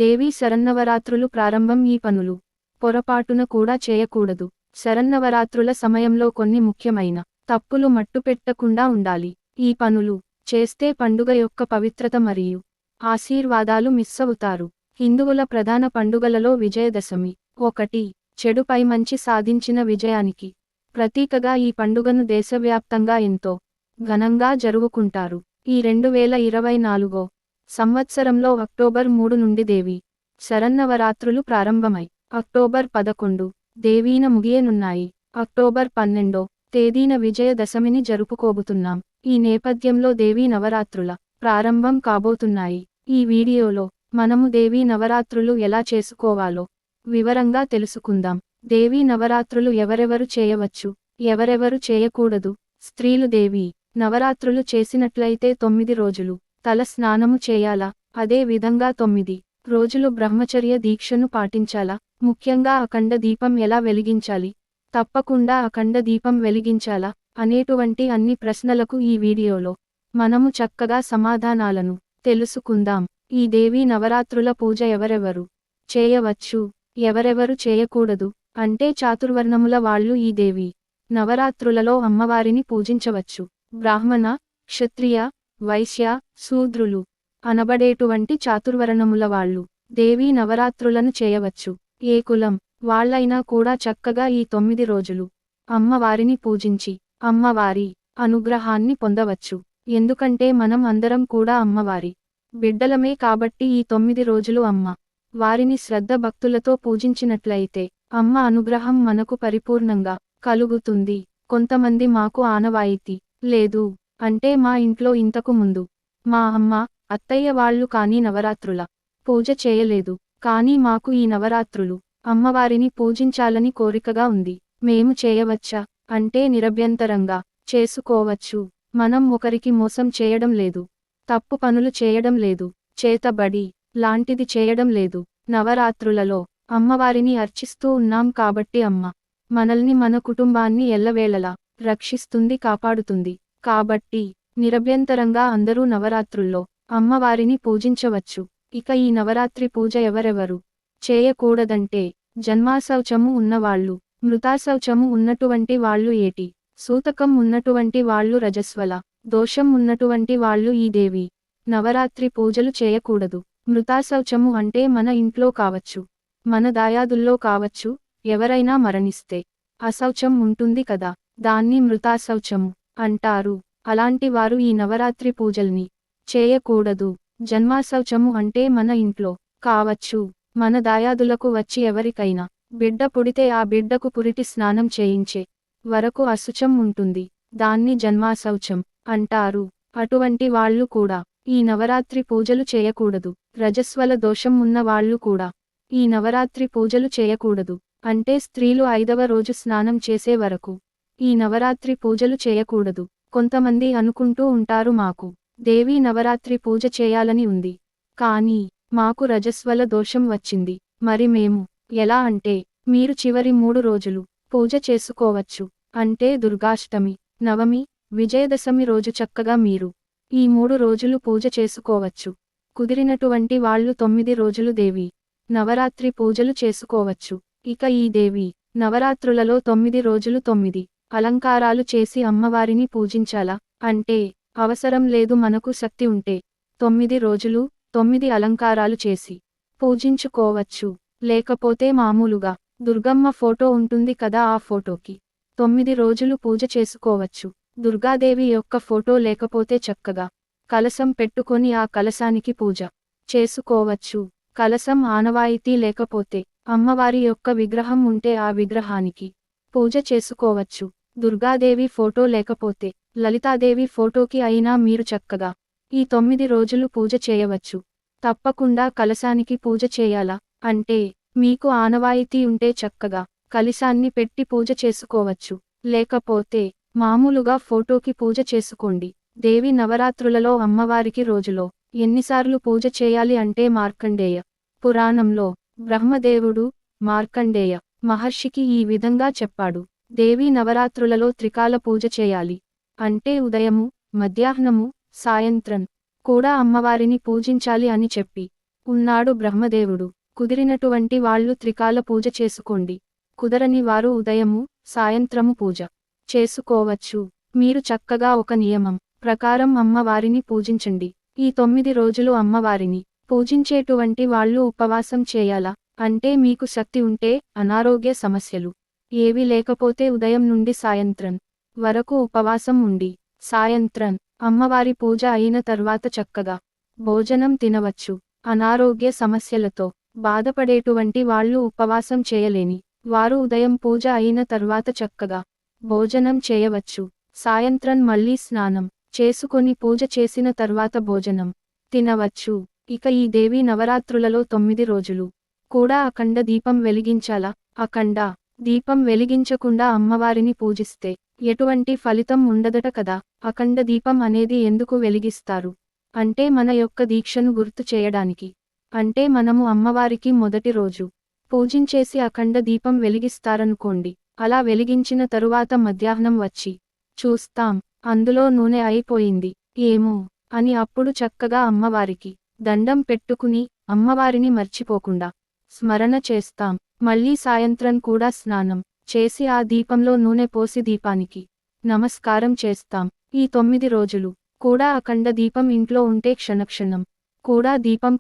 దేవీ శరన్నవరాత్రులు ప్రారంభం. ఈ పనులు పొరపాటున కూడా చేయకూడదు. శరన్నవరాత్రుల సమయంలో కొన్ని ముఖ్యమైన తప్పులు మట్టుపెట్టకుండా ఉండాలి. ఈ పనులు చేస్తే పండుగ యొక్క పవిత్రత మరియు ఆశీర్వాదాలు మిస్సవుతారు. హిందువుల ప్రధాన పండుగలలో విజయదశమి ఒకటి. చెడుపై మంచి సాధించిన విజయానికి ప్రతీకగా ఈ పండుగను దేశవ్యాప్తంగా ఎంతో ఘనంగా జరుపుకుంటారు. ఈ 2024 సంవత్సరంలో అక్టోబర్ 3 నుండి దేవీ శరన్నవరాత్రులు ప్రారంభమై అక్టోబర్ 11 దేవీన ముగియనున్నాయి. అక్టోబర్ 12 తేదీన విజయదశమిని జరుపుకోబోతున్నాం. ఈ నేపథ్యంలో దేవీ నవరాత్రుల ప్రారంభం కాబోతున్నాయి. ఈ వీడియోలో మనము దేవీ నవరాత్రులు ఎలా చేసుకోవాలో వివరంగా తెలుసుకుందాం. దేవీ నవరాత్రులు ఎవరెవరు చేయవచ్చు, ఎవరెవరు చేయకూడదు. స్త్రీలు దేవీ నవరాత్రులు చేసినట్లయితే 9 రోజులు తల స్నానము చేయాలా, అదే విధంగా 9 రోజులు బ్రహ్మచర్య దీక్షను పాటించాలా. ముఖ్యంగా అఖండ దీపం ఎలా వెలిగించాలి, తప్పకుండా అఖండ దీపం వెలిగించాలా అనేటువంటి అన్ని ప్రశ్నలకు ఈ వీడియోలో మనము చక్కగా సమాధానాలను తెలుసుకుందాం. ఈ దేవీ నవరాత్రుల పూజ ఎవరెవరు చేయవచ్చు, ఎవరెవరు చేయకూడదు అంటే చాతుర్వర్ణముల వాళ్ళు ఈ దేవీ నవరాత్రులలో అమ్మవారిని పూజించవచ్చు. బ్రాహ్మణ, క్షత్రియ, వైశ్య, శూద్రులు అనబడేటువంటి చాతుర్వర్ణముల వాళ్ళు దేవీ నవరాత్రులను చేయవచ్చు. ఏ కులం వాళ్ళైనా కూడా చక్కగా ఈ 9 రోజులు అమ్మవారిని పూజించి అమ్మవారి అనుగ్రహాన్ని పొందవచ్చు. ఎందుకంటే మనం అందరం కూడా అమ్మవారి బిడ్డలమే కాబట్టి ఈ 9 రోజులు అమ్మ వారిని శ్రద్ధ భక్తులతో పూజించినట్లయితే అమ్మ అనుగ్రహం మనకు పరిపూర్ణంగా కలుగుతుంది. కొంతమంది మాకు ఆనవాయితీ లేదు అంటే మా ఇంట్లో ఇంతకు ముందు మా అమ్మ, అత్తయ్య వాళ్ళు కానీ నవరాత్రుల పూజ చేయలేదు. కానీ మాకు ఈ నవరాత్రులు అమ్మవారిని పూజించాలని కోరికగా ఉంది. మేము చేయవచ్చా అంటే నిరభ్యంతరంగా చేసుకోవచ్చు. మనం ఒకరికి మోసం చేయడం లేదు, తప్పు పనులు చేయడం లేదు, చేతబడి లాంటిది చేయడం లేదు. నవరాత్రులలో అమ్మవారిని అర్చిస్తూ ఉన్నాం కాబట్టి అమ్మ మనల్ని మన కుటుంబాన్ని ఎల్లవేళలా రక్షిస్తుంది, కాపాడుతుంది. కాబట్టి నిరభ్యంతరంగా అందరూ నవరాత్రుల్లో అమ్మవారిని పూజించవచ్చు. ఇక ఈ నవరాత్రి పూజ ఎవరెవరు చేయకూడదంటే జన్మాశౌచము ఉన్నవాళ్ళు, మృతాశౌచము ఉన్నటువంటి వాళ్ళు, ఏటి సూతకం ఉన్నటువంటి వాళ్ళు, రజస్వల దోషం ఉన్నటువంటి వాళ్ళు ఈ దేవి నవరాత్రి పూజలు చేయకూడదు. మృతాశౌచము అంటే మన ఇంట్లో కావచ్చు, మన దాయాదుల్లో కావచ్చు. ఎవరైనా మరణిస్తే అశౌచం ఉంటుంది కదా, దాన్ని మృతాశౌచము అంటారు. అలాంటి వారు ఈ నవరాత్రి పూజల్ని చేయకూడదు. జన్మాశౌచము అంటే మన ఇంట్లో కావచ్చు, మన దాయాదులకు వచ్చి ఎవరికైనా బిడ్డ పుడితే ఆ బిడ్డకు పురిటి స్నానం చేయించే వరకు అశుచం ఉంటుంది, దాన్ని జన్మాశౌచం అంటారు. అటువంటి వాళ్ళు కూడా ఈ నవరాత్రి పూజలు చేయకూడదు. రజస్వల దోషం ఉన్న వాళ్ళు కూడా ఈ నవరాత్రి పూజలు చేయకూడదు. అంటే స్త్రీలు 5వ రోజు స్నానం చేసే వరకు ఈ నవరాత్రి పూజలు చేయకూడదు. కొంతమంది అనుకుంటూ ఉంటారు మాకు దేవీ నవరాత్రి పూజ చేయాలని ఉంది, కానీ మాకు రజస్వల దోషం వచ్చింది, మరి మేము ఎలా అంటే మీరు చివరి 3 రోజులు పూజ చేసుకోవచ్చు. అంటే దుర్గాష్టమి, నవమి, విజయదశమి రోజు చక్కగా మీరు ఈ 3 రోజులు పూజ చేసుకోవచ్చు. కుదిరినటువంటి వాళ్ళు 9 రోజులు దేవీ నవరాత్రి పూజలు చేసుకోవచ్చు. ఇక ఈ దేవీ నవరాత్రులలో 9 రోజులు 9 అలంకారాలు చేసి అమ్మవారిని పూజించాలా అంటే అవసరం లేదు. మనకు శక్తి ఉంటే 9 రోజులు 9 అలంకారాలు చేసి పూజించుకోవచ్చు. లేకపోతే మామూలుగా దుర్గమ్మ ఫోటో ఉంటుంది కదా, ఆ ఫోటోకి 9 రోజులు పూజ చేసుకోవచ్చు. దుర్గాదేవి యొక్క ఫోటో లేకపోతే చక్కగా కలశం పెట్టుకొని ఆ కలశానికి పూజ చేసుకోవచ్చు. కలశం ఆనవాయితీ లేకపోతే అమ్మవారి యొక్క విగ్రహం ఉంటే ఆ విగ్రహానికి పూజ చేసుకోవచ్చు. దుర్గాదేవి ఫోటో లేకపోతే లలితాదేవి ఫోటోకి అయినా మీరు చక్కగా ఈ 9 రోజులు పూజ చేయవచ్చు. తప్పకుండా కలశానికి పూజ చేయాలా అంటే మీకు ఆనవాయితీ ఉంటే చక్కగా కలశాన్ని పెట్టి పూజ చేసుకోవచ్చు. లేకపోతే మామూలుగా ఫోటోకి పూజ చేసుకోండి. దేవి నవరాత్రులలో అమ్మవారికి రోజులో ఎన్నిసార్లు పూజ చేయాలి అంటే మార్కండేయ పురాణంలో బ్రహ్మదేవుడు మార్కండేయ మహర్షికి ఈ విధంగా చెప్పాడు. దేవీ నవరాత్రులలో త్రికాల పూజ చేయాలి అంటే ఉదయము, మధ్యాహ్నము, సాయంత్రం కూడా అమ్మవారిని పూజించాలి అని చెప్పి ఉన్నాడు బ్రహ్మదేవుడు. కుదిరినటువంటి వాళ్ళు త్రికాల పూజ చేసుకోండి. కుదరని వారు ఉదయము, సాయంత్రము పూజ చేసుకోవచ్చు. మీరు చక్కగా ఒక నియమం ప్రకారం అమ్మవారిని పూజించండి. ఈ 9 రోజులు అమ్మవారిని పూజించేటువంటి వాళ్ళు ఉపవాసం చేయాలా? అంటే మీకు శక్తి ఉంటే, అనారోగ్య సమస్యలు ఏవి లేకపోతే ఉదయం నుండి సాయంత్రం వరకు ఉపవాసం ఉండి, సాయంత్రం అమ్మవారి పూజ అయిన తర్వాత చక్కగా భోజనం తినవచ్చు. అనారోగ్య సమస్యలతో బాధపడేటువంటి వాళ్ళు ఉపవాసం చేయలేని వారు ఉదయం పూజ అయిన తర్వాత చక్కగా భోజనం చేయవచ్చు. సాయంత్రం మళ్ళీ స్నానం చేసుకొని పూజ చేసిన తర్వాత భోజనం తినవచ్చు. ఇక ఈ దేవీ నవరాత్రులలో 9 రోజులు కూడా అఖండ దీపం వెలిగించాలా? అఖండ దీపం వెలిగించకుండా అమ్మవారిని పూజిస్తే ఎటువంటి ఫలితం ఉండదట కదా. అఖండ దీపం అనేది ఎందుకు వెలిగిస్తారు అంటే మన యొక్క దీక్షను గుర్తు చేయడానికి. అంటే మనము అమ్మవారికి మొదటి రోజు పూజించేసి అఖండ దీపం వెలిగిస్తారనుకోండి. అలా వెలిగించిన తరువాత మధ్యాహ్నం వచ్చి చూస్తాం అందులో నూనె అయిపోయింది ఏమో అని అప్పుడు చక్కగా అమ్మవారికి దండం పెట్టుకుని అమ్మవారిని మర్చిపోకుండా స్మరణ చేస్తాం. మళ్ళీ సాయంత్రం కూడా స్నానం చేసి ఆ దీపంలో నూనె పోసి దీపానికి నమస్కారం చేస్తాం. ఈ 9 రోజులు కూడా అఖండ దీపం ఇంట్లో ఉంటే క్షణక్షణం కూడా దీపం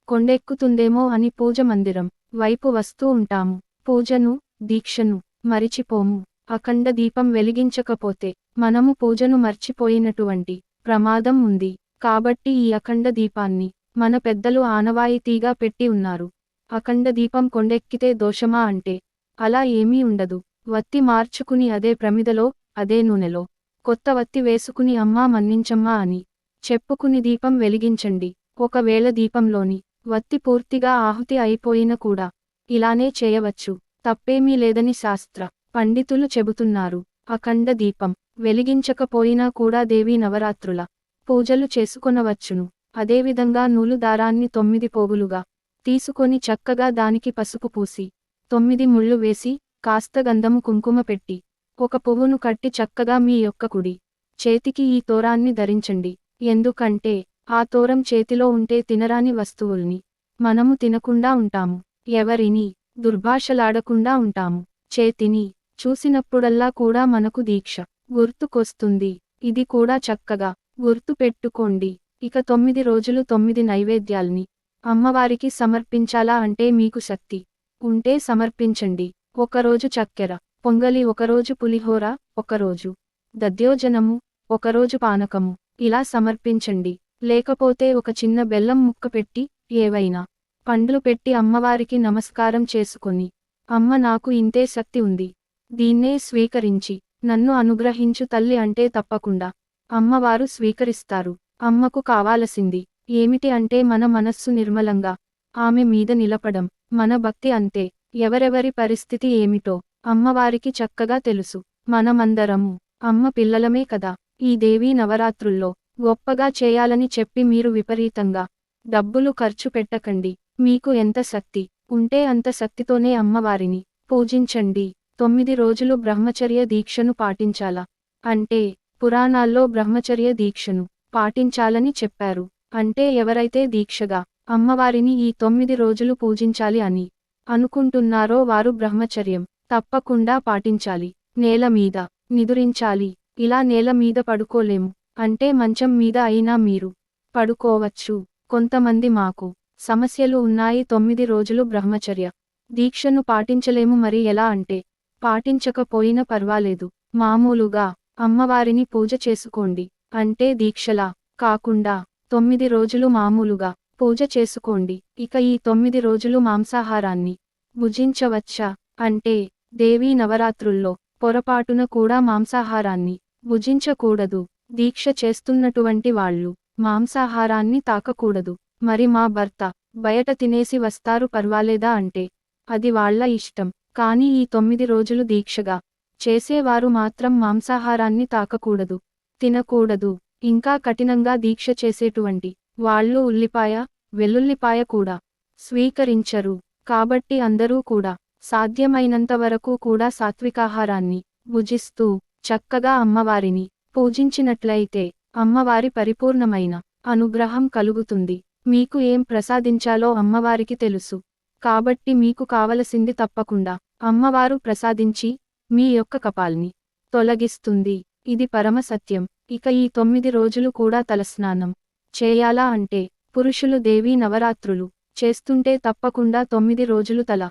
కొండెక్కుతుందేమో అని పూజ మందిరం వైపు వస్తూ ఉంటాము. పూజను, దీక్షను మరిచిపోము. అఖండ దీపం వెలిగించకపోతే మనము పూజను మర్చిపోయినటువంటి ప్రమాదం ఉంది. కాబట్టి ఈ అఖండ దీపాన్ని మన పెద్దలు ఆనవాయితీగా పెట్టి ఉన్నారు. అఖండ దీపం కొండెక్కితే దోషమా అంటే అలా ఏమీ ఉండదు. వత్తి మార్చుకుని అదే ప్రమిదలో, అదే నూనెలో కొత్త వత్తి వేసుకుని అమ్మా మన్నించమ్మా అని చెప్పుకుని దీపం వెలిగించండి. ఒకవేళ దీపంలోని వత్తి పూర్తిగా ఆహుతి అయిపోయిన కూడా ఇలానే చేయవచ్చు. తప్పేమీ లేదని శాస్త్ర పండితులు చెబుతున్నారు. అఖండ దీపం వెలిగించకపోయినా కూడా దేవీ నవరాత్రుల పూజలు చేసుకొనవచ్చును. అదేవిధంగా నూలు దారాన్ని 9 పోగులుగా తీసుకొని చక్కగా దానికి పసుపు పూసి 9 ముళ్ళు వేసి కాస్త గంధము కుంకుమ పెట్టి ఒక పువ్వును కట్టి చక్కగా మీ యొక్క కుడి చేతికి ఈ తోరాన్ని ధరించండి. ఎందుకంటే ఆ తోరం చేతిలో ఉంటే తినరాని వస్తువుల్ని మనము తినకుండా ఉంటాము. ఎవరిని దుర్భాషలాడకుండా ఉంటాము. చేతిని చూసినప్పుడల్లా కూడా మనకు దీక్ష గుర్తుకొస్తుంది. ఇది కూడా చక్కగా గుర్తు పెట్టుకోండి. ఇక 9 రోజులు 9 నైవేద్యాల్ని అమ్మవారికి సమర్పించాలా అంటే మీకు శక్తి ఉంటే సమర్పించండి. ఒకరోజు చక్కెర పొంగలి, ఒకరోజు పులిహోర, ఒకరోజు దధ్యోజనము, ఒకరోజు పానకము ఇలా సమర్పించండి. లేకపోతే ఒక చిన్న బెల్లం ముక్క పెట్టి ఏవైనా పండ్లు పెట్టి అమ్మవారికి నమస్కారం చేసుకొని, అమ్మ నాకు ఇంతే శక్తి ఉంది, దీన్నే స్వీకరించి నన్ను అనుగ్రహించు తల్లి అంటే తప్పకుండా అమ్మవారు స్వీకరిస్తారు. అమ్మకు కావాలసింది ఏమిటి అంటే మన మనస్సు నిర్మలంగా ఆమె మీద నిలపడం. మన భక్తి అంతే. ఎవరెవరి పరిస్థితి ఏమిటో అమ్మవారికి చక్కగా తెలుసు. మనమందరము అమ్మ పిల్లలమే కదా. ఈ దేవీ నవరాత్రుల్లో గొప్పగా చేయాలని చెప్పి మీరు విపరీతంగా డబ్బులు ఖర్చు పెట్టకండి. మీకు ఎంత శక్తి ఉంటే అంత శక్తితోనే అమ్మవారిని పూజించండి. 9 రోజులు బ్రహ్మచర్య దీక్షను పాటించాలా అంటే పురాణాల్లో బ్రహ్మచర్య దీక్షను పాటించాలని చెప్పారు. అంటే ఎవరైతే దీక్షగా అమ్మవారిని ఈ 9 రోజులు పూజించాలి అని అనుకుంటున్నారో వారు బ్రహ్మచర్యం తప్పకుండా పాటించాలి. నేల మీద నిదురించాలి. ఇలా నేల మీద పడుకోలేము అంటే మంచం మీద అయినా మీరు పడుకోవచ్చు. కొంతమంది మాకు సమస్యలు ఉన్నాయి, 9 రోజులు బ్రహ్మచర్య దీక్షను పాటించలేము, మరి ఎలా అంటే పాటించకపోయినా పర్వాలేదు, మామూలుగా అమ్మవారిని పూజ చేసుకోండి. అంటే దీక్షలా కాకుండా 9 రోజులు మామూలుగా పూజ చేసుకోండి. ఇక ఈ 9 రోజులు మాంసాహారాన్ని భుజించవచ్చా అంటే దేవీ నవరాత్రుల్లో పొరపాటున కూడా మాంసాహారాన్ని భుజించకూడదు. దీక్ష చేస్తున్నటువంటి వాళ్ళు మాంసాహారాన్ని తాకకూడదు. మరి మా భర్త బయట తినేసి వస్తారు పర్వాలేదా అంటే అది వాళ్ళ ఇష్టం. కానీ ఈ 9 రోజులు దీక్షగా చేసేవారు మాత్రం మాంసాహారాన్ని తాకకూడదు, తినకూడదు. ఇంకా కఠినంగా దీక్ష చేసేటువంటి వాళ్ళు ఉల్లిపాయ, వెల్లుల్లిపాయ కూడా స్వీకరించరు. కాబట్టి అందరూ కూడా సాధ్యమైనంత వరకు కూడా సాత్వికాహారాన్ని భుజిస్తూ చక్కగా అమ్మవారిని పూజించినట్లయితే అమ్మవారి పరిపూర్ణమైన అనుగ్రహం కలుగుతుంది. మీకు ఏం ప్రసాదించాలో అమ్మవారికి తెలుసు. కాబట్టి మీకు కావలసింది తప్పకుండా అమ్మవారు ప్రసాదించి మీ యొక్క కపాల్ని తొలగిస్తుంది. ఇది పరమ సత్యం. ఇక ఈ 9 రోజులు కూడా తలస్నానం చేయాలా అంటే పురుషులు దేవీ నవరాత్రులు చేస్తుంటే తప్పకుండా 9 రోజులు తల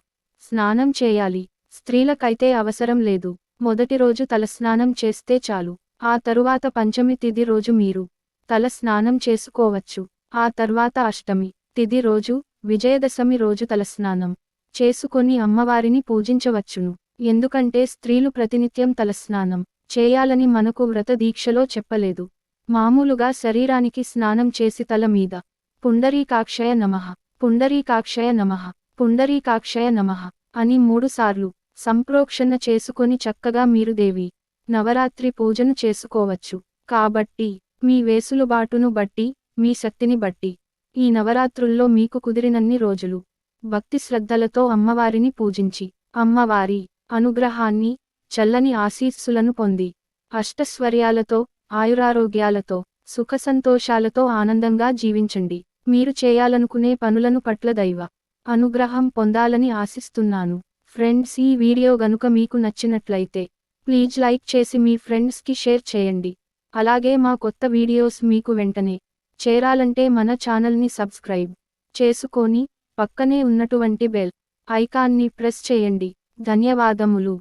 స్నానం చేయాలి. స్త్రీలకైతే అవసరం లేదు. మొదటి రోజు తలస్నానం చేస్తే చాలు. ఆ తరువాత పంచమి తిథి రోజు మీరు తల స్నానం చేసుకోవచ్చు. ఆ తర్వాత అష్టమి తిథి రోజు, విజయదశమి రోజు తలస్నానం చేసుకొని అమ్మవారిని పూజించవచ్చును. ఎందుకంటే స్త్రీలు ప్రతినిత్యం తలస్నానం చేయాలని మనకు వ్రత దీక్షలో చెప్పలేదు. మామూలుగా శరీరానికి స్నానం చేసి తల మీద పుండరీకాక్షయ నమః, పుండరీకాక్షయ నమః, పుండరీకాక్షయ నమః అని 3 సార్లు సంప్రోక్షణ చేసుకొని చక్కగా మీరు దేవి నవరాత్రి పూజను చేసుకోవచ్చు. కాబట్టి మీ వేసులుబాటును బట్టి, మీ శక్తిని బట్టి ఈ నవరాత్రుల్లో మీకు కుదిరినన్ని రోజులు భక్తి శ్రద్ధలతో అమ్మవారిని పూజించి అమ్మవారి అనుగ్రహాన్ని, చల్లని ఆశీస్సులను పొంది అష్టశ్వర్యాలతో, ఆయురారోగ్యాలతో, సుఖసంతోషాలతో ఆనందంగా జీవించండి. మీరు చేయాలనుకునే పనులను పట్ల దైవ అనుగ్రహం పొందాలని ఆశిస్తున్నాను. ఫ్రెండ్స్, ఈ వీడియో గనుక మీకు నచ్చినట్లయితే ప్లీజ్ లైక్ చేసి మీ ఫ్రెండ్స్కి షేర్ చేయండి. అలాగే మా కొత్త వీడియోస్ మీకు వెంటనే చేరాలంటే మన ఛానల్ని సబ్స్క్రైబ్ చేసుకొని పక్కనే ఉన్నటువంటి బెల్ ఐకాన్ని ప్రెస్ చేయండి. ధన్యవాదములు.